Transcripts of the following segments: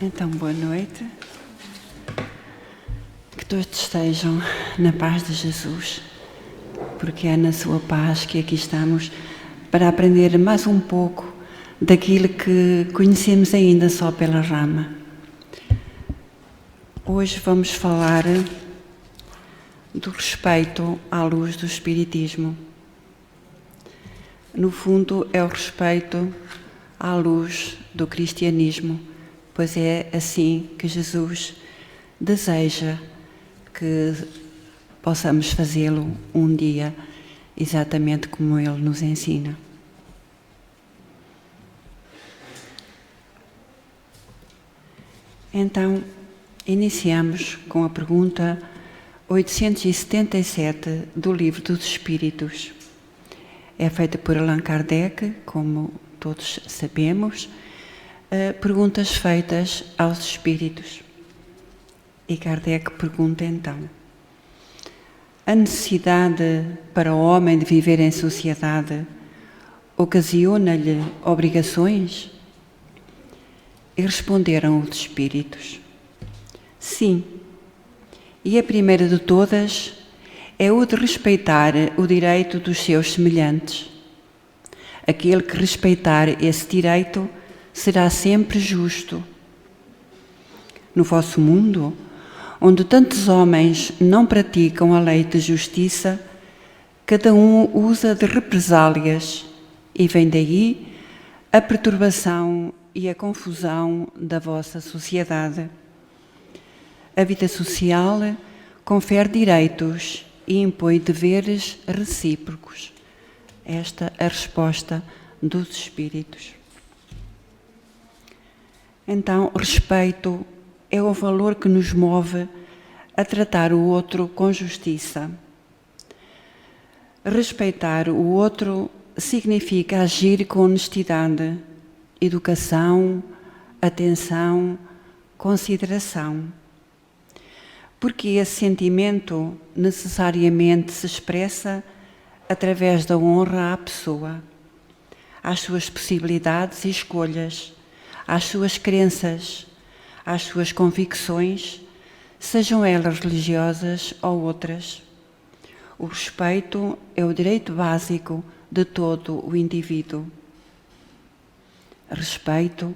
Então, boa noite. Que todos estejam na paz de Jesus, porque é na sua paz que aqui estamos para aprender mais um pouco daquilo que conhecemos ainda só pela rama. Hoje vamos falar do respeito à luz do Espiritismo. No fundo, é o respeito à luz do cristianismo, pois é assim que Jesus deseja que possamos fazê-lo um dia, exatamente como Ele nos ensina. Então, iniciamos com a pergunta 877 do Livro dos Espíritos. É feita por Allan Kardec, como todos sabemos, perguntas feitas aos espíritos. E Kardec pergunta então: a necessidade para o homem de viver em sociedade ocasiona-lhe obrigações? E responderam os espíritos: sim. E a primeira de todas é o de respeitar o direito dos seus semelhantes. Aquele que respeitar esse direito será sempre justo. No vosso mundo, onde tantos homens não praticam a lei de justiça, cada um usa de represálias, e vem daí a perturbação e a confusão da vossa sociedade. A vida social confere direitos e impõe deveres recíprocos. Esta é a resposta dos espíritos. Então, respeito é o valor que nos move a tratar o outro com justiça. Respeitar o outro significa agir com honestidade, educação, atenção, consideração. Porque esse sentimento necessariamente se expressa através da honra à pessoa, às suas possibilidades e escolhas, às suas crenças, às suas convicções, sejam elas religiosas ou outras. O respeito é o direito básico de todo o indivíduo. Respeito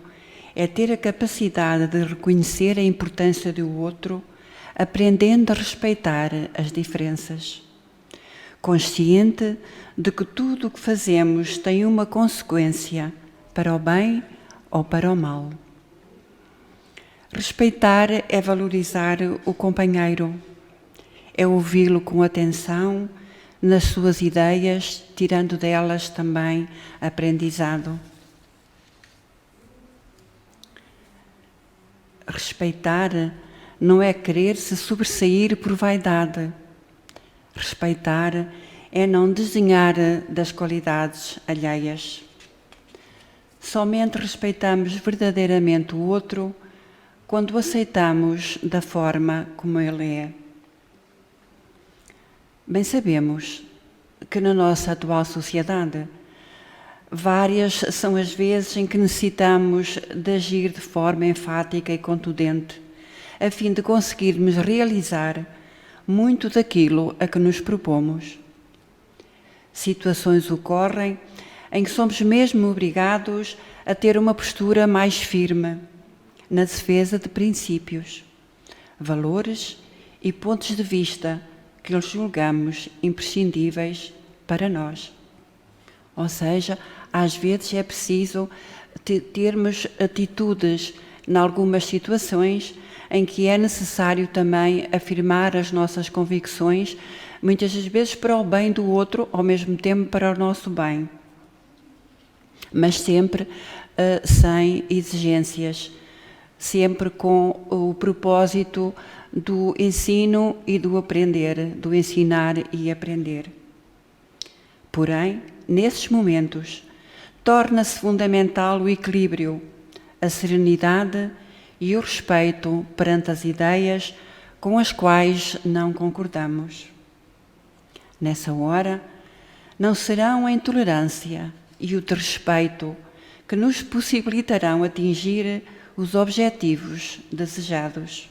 é ter a capacidade de reconhecer a importância do outro, aprendendo a respeitar as diferenças. Consciente de que tudo o que fazemos tem uma consequência, para o bem ou para o mal. Respeitar é valorizar o companheiro, é ouvi-lo com atenção nas suas ideias, tirando delas também aprendizado. Respeitar não é querer se sobressair por vaidade. Respeitar é não desdenhar das qualidades alheias. Somente respeitamos verdadeiramente o outro quando o aceitamos da forma como ele é. Bem sabemos que na nossa atual sociedade, várias são as vezes em que necessitamos de agir de forma enfática e contundente, a fim de conseguirmos realizar muito daquilo a que nos propomos. Situações ocorrem em que somos mesmo obrigados a ter uma postura mais firme na defesa de princípios, valores e pontos de vista que julgamos imprescindíveis para nós. Ou seja, às vezes é preciso termos atitudes em algumas situações em que é necessário também afirmar as nossas convicções, muitas das vezes para o bem do outro, ao mesmo tempo para o nosso bem. Mas sempre sem exigências, sempre com o propósito do ensino e do aprender, do ensinar e aprender. Porém, nesses momentos, torna-se fundamental o equilíbrio, a serenidade e o respeito perante as ideias com as quais não concordamos. Nessa hora, não serão a intolerância e o desrespeito que nos possibilitarão atingir os objetivos desejados.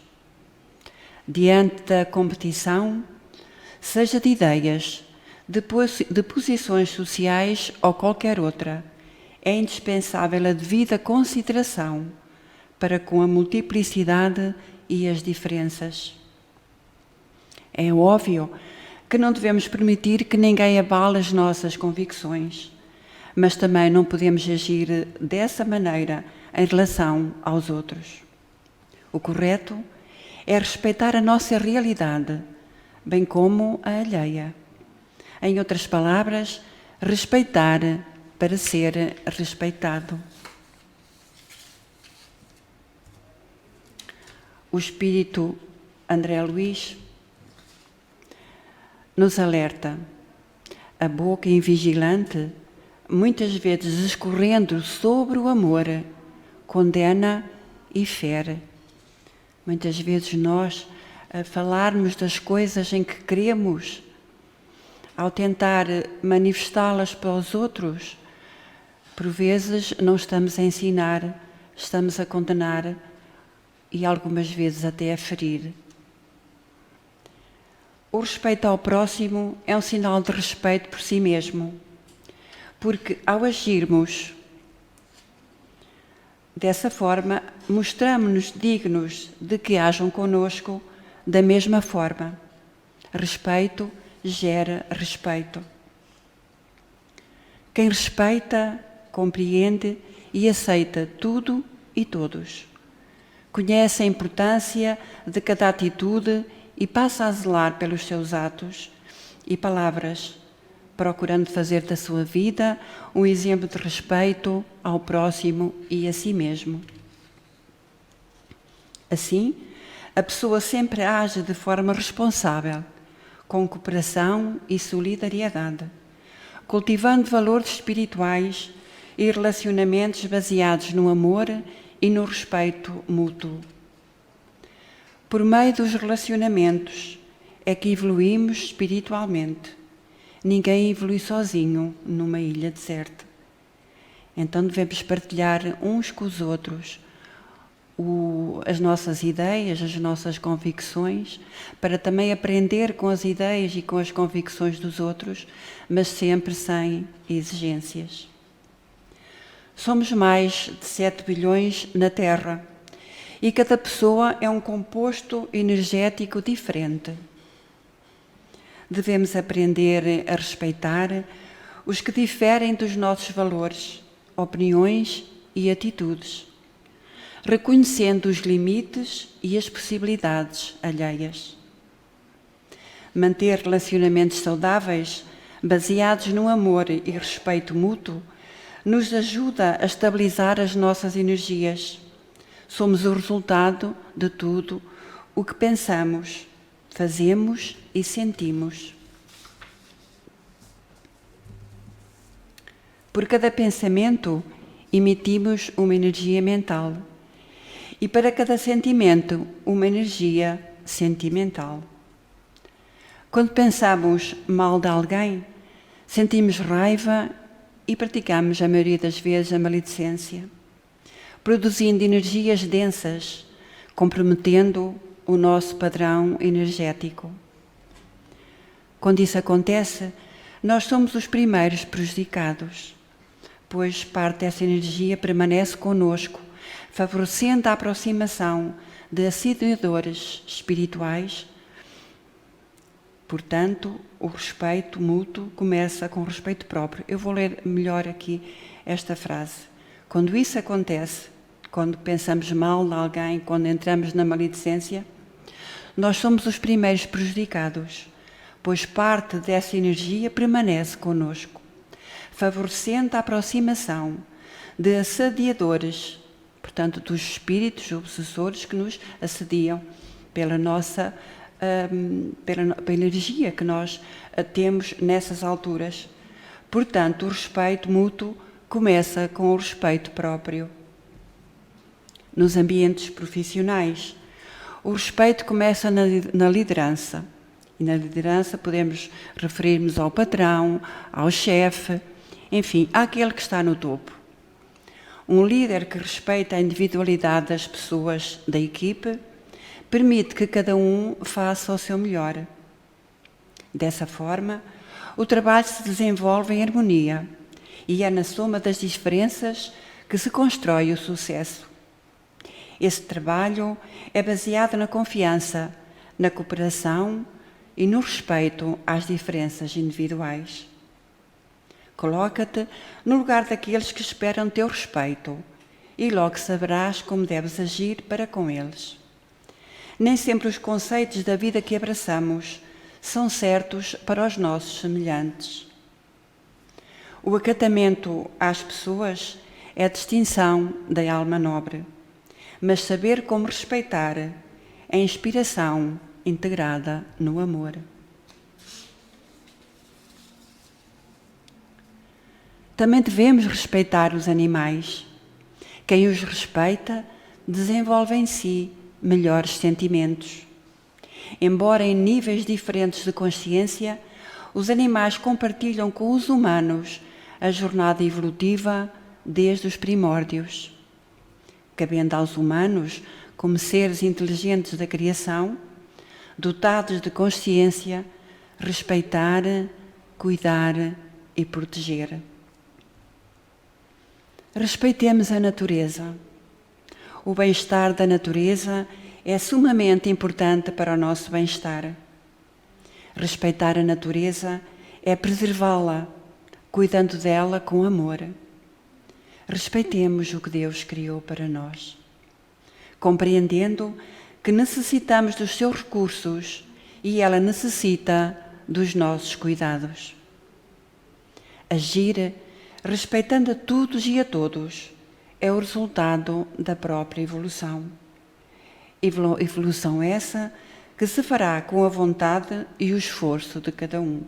Diante da competição, seja de ideias, de posições sociais ou qualquer outra, é indispensável a devida consideração para com a multiplicidade e as diferenças. É óbvio que não devemos permitir que ninguém abale as nossas convicções, mas também não podemos agir dessa maneira em relação aos outros. O correto é respeitar a nossa realidade, bem como a alheia. Em outras palavras, respeitar para ser respeitado. O Espírito André Luiz nos alerta: a boca invigilante, muitas vezes escorrendo sobre o amor, condena e fere. Muitas vezes nós, a falarmos das coisas em que queremos, ao tentar manifestá-las para os outros, por vezes não estamos a ensinar, estamos a condenar e algumas vezes até a ferir. O respeito ao próximo é um sinal de respeito por si mesmo, porque ao agirmos dessa forma, mostramos-nos dignos de que hajam conosco da mesma forma. Respeito gera respeito. Quem respeita, compreende e aceita tudo e todos. Conhece a importância de cada atitude e passa a zelar pelos seus atos e palavras, procurando fazer da sua vida um exemplo de respeito ao próximo e a si mesmo. Assim, a pessoa sempre age de forma responsável, com cooperação e solidariedade, cultivando valores espirituais e relacionamentos baseados no amor e no respeito mútuo. Por meio dos relacionamentos é que evoluímos espiritualmente. Ninguém evolui sozinho numa ilha deserta. Então devemos partilhar uns com os outros as nossas ideias, as nossas convicções, para também aprender com as ideias e com as convicções dos outros, mas sempre sem exigências. Somos mais de 7 bilhões na Terra e cada pessoa é um composto energético diferente. Devemos aprender a respeitar os que diferem dos nossos valores, opiniões e atitudes, reconhecendo os limites e as possibilidades alheias. Manter relacionamentos saudáveis, baseados no amor e respeito mútuo, nos ajuda a estabilizar as nossas energias. Somos o resultado de tudo o que pensamos, fazemos e sentimos. Por cada pensamento, emitimos uma energia mental. E para cada sentimento, uma energia sentimental. Quando pensamos mal de alguém, sentimos raiva e praticamos, a maioria das vezes, a maledicência, produzindo energias densas, comprometendo o nosso padrão energético. Quando isso acontece, nós somos os primeiros prejudicados, pois parte dessa energia permanece conosco, favorecendo a aproximação de assediadores espirituais. Portanto, o respeito mútuo começa com o respeito próprio. Eu vou ler melhor aqui esta frase. Quando isso acontece, quando pensamos mal de alguém, quando entramos na maledicência, nós somos os primeiros prejudicados, pois parte dessa energia permanece conosco, favorecendo a aproximação de assediadores, portanto, dos espíritos obsessores que nos assediam pela nossa pela energia que nós temos nessas alturas. Portanto, o respeito mútuo começa com o respeito próprio. Nos ambientes profissionais, o respeito começa na liderança. E na liderança podemos referir-nos ao patrão, ao chefe, enfim, àquele que está no topo. Um líder que respeita a individualidade das pessoas da equipe permite que cada um faça o seu melhor. Dessa forma, o trabalho se desenvolve em harmonia e é na soma das diferenças que se constrói o sucesso. Esse trabalho é baseado na confiança, na cooperação e no respeito às diferenças individuais. Coloca-te no lugar daqueles que esperam teu respeito e logo saberás como deves agir para com eles. Nem sempre os conceitos da vida que abraçamos são certos para os nossos semelhantes. O acatamento às pessoas é a distinção da alma nobre, mas saber como respeitar é a inspiração integrada no amor. Também devemos respeitar os animais. Quem os respeita desenvolve em si melhores sentimentos. Embora em níveis diferentes de consciência, os animais compartilham com os humanos a jornada evolutiva desde os primórdios. Cabendo aos humanos, como seres inteligentes da criação, dotados de consciência, respeitar, cuidar e proteger. Respeitemos a natureza. O bem-estar da natureza é sumamente importante para o nosso bem-estar. Respeitar a natureza é preservá-la, cuidando dela com amor. Respeitemos o que Deus criou para nós, compreendendo que necessitamos dos seus recursos e ela necessita dos nossos cuidados. Agir respeitando a todos e a todos é o resultado da própria evolução. Evolução essa que se fará com a vontade e o esforço de cada um.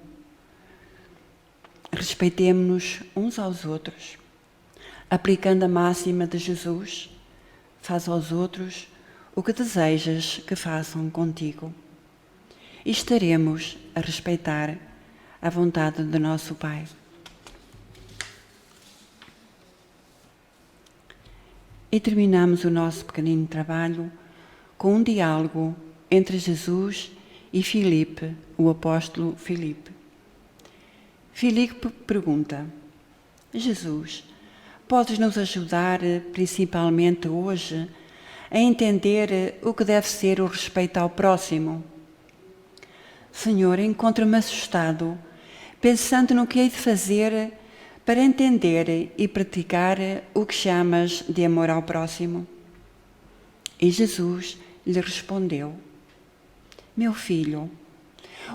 Respeitemo-nos uns aos outros, aplicando a máxima de Jesus: faz aos outros o que desejas que façam contigo. E estaremos a respeitar a vontade do nosso Pai. E terminamos o nosso pequenino trabalho com um diálogo entre Jesus e Filipe, o apóstolo Filipe. Filipe pergunta: Jesus, podes nos ajudar, principalmente hoje, a entender o que deve ser o respeito ao próximo? Senhor, encontro-me assustado, pensando no que hei de fazer para entender e praticar o que chamas de amor ao próximo. E Jesus lhe respondeu: Meu filho,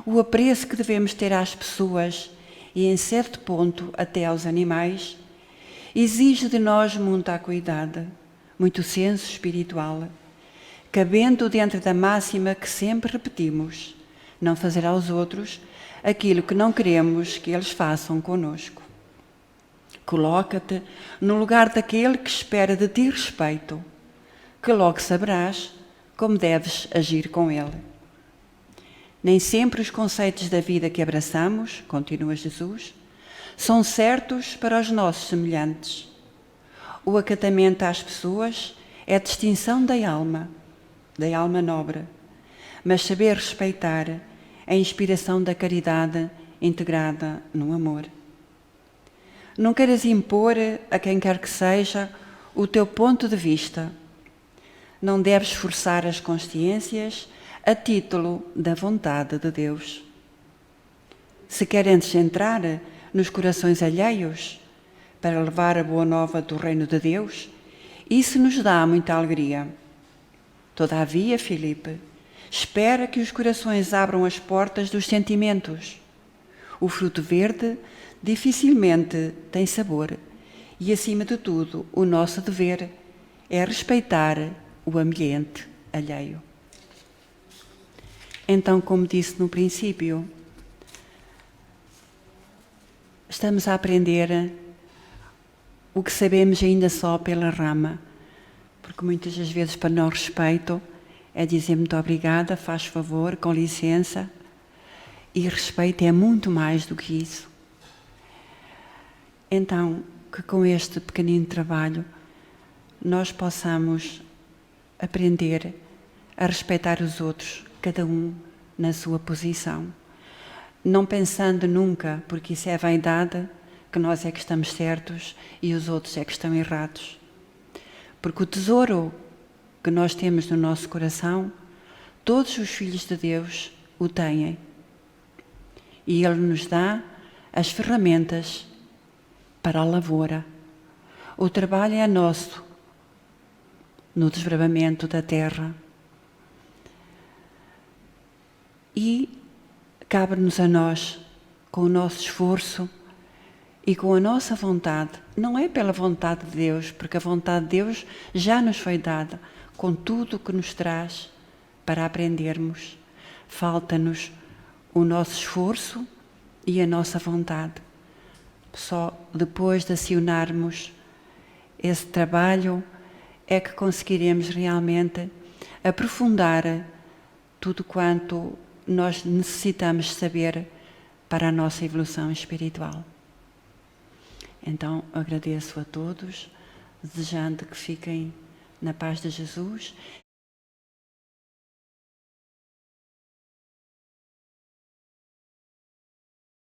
o apreço que devemos ter às pessoas e, em certo ponto, até aos animais, exige de nós muita acuidade, muito senso espiritual, cabendo dentro da máxima que sempre repetimos: não fazer aos outros aquilo que não queremos que eles façam conosco. Coloca-te no lugar daquele que espera de ti respeito, que logo saberás como deves agir com ele. Nem sempre os conceitos da vida que abraçamos, continua Jesus, são certos para os nossos semelhantes. O acatamento às pessoas é a distinção da alma nobre, mas saber respeitar é a inspiração da caridade integrada no amor. Não queiras impor a quem quer que seja o teu ponto de vista. Não deves forçar as consciências a título da vontade de Deus. Se queres entrar nos corações alheios para levar a boa nova do reino de Deus, isso nos dá muita alegria. Todavia, Filipe, espera que os corações abram as portas dos sentimentos. O fruto verde dificilmente tem sabor e, acima de tudo, o nosso dever é respeitar o ambiente alheio. Então, como disse no princípio, estamos a aprender o que sabemos ainda só pela rama, porque muitas das vezes, para não respeito, é dizer muito obrigada, faz favor, com licença, e respeito é muito mais do que isso. Então, que com este pequenino trabalho nós possamos aprender a respeitar os outros, cada um na sua posição. Não pensando nunca, porque isso é vaidade, que nós é que estamos certos e os outros é que estão errados. Porque o tesouro que nós temos no nosso coração, todos os filhos de Deus o têm. E Ele nos dá as ferramentas para a lavoura. O trabalho é nosso no desbravamento da terra. E cabe-nos a nós, com o nosso esforço e com a nossa vontade, não é pela vontade de Deus, porque a vontade de Deus já nos foi dada, com tudo o que nos traz para aprendermos. Falta-nos o nosso esforço e a nossa vontade. Só depois de acionarmos esse trabalho é que conseguiremos realmente aprofundar tudo quanto nós necessitamos saber para a nossa evolução espiritual. Então, agradeço a todos, desejando que fiquem na paz de Jesus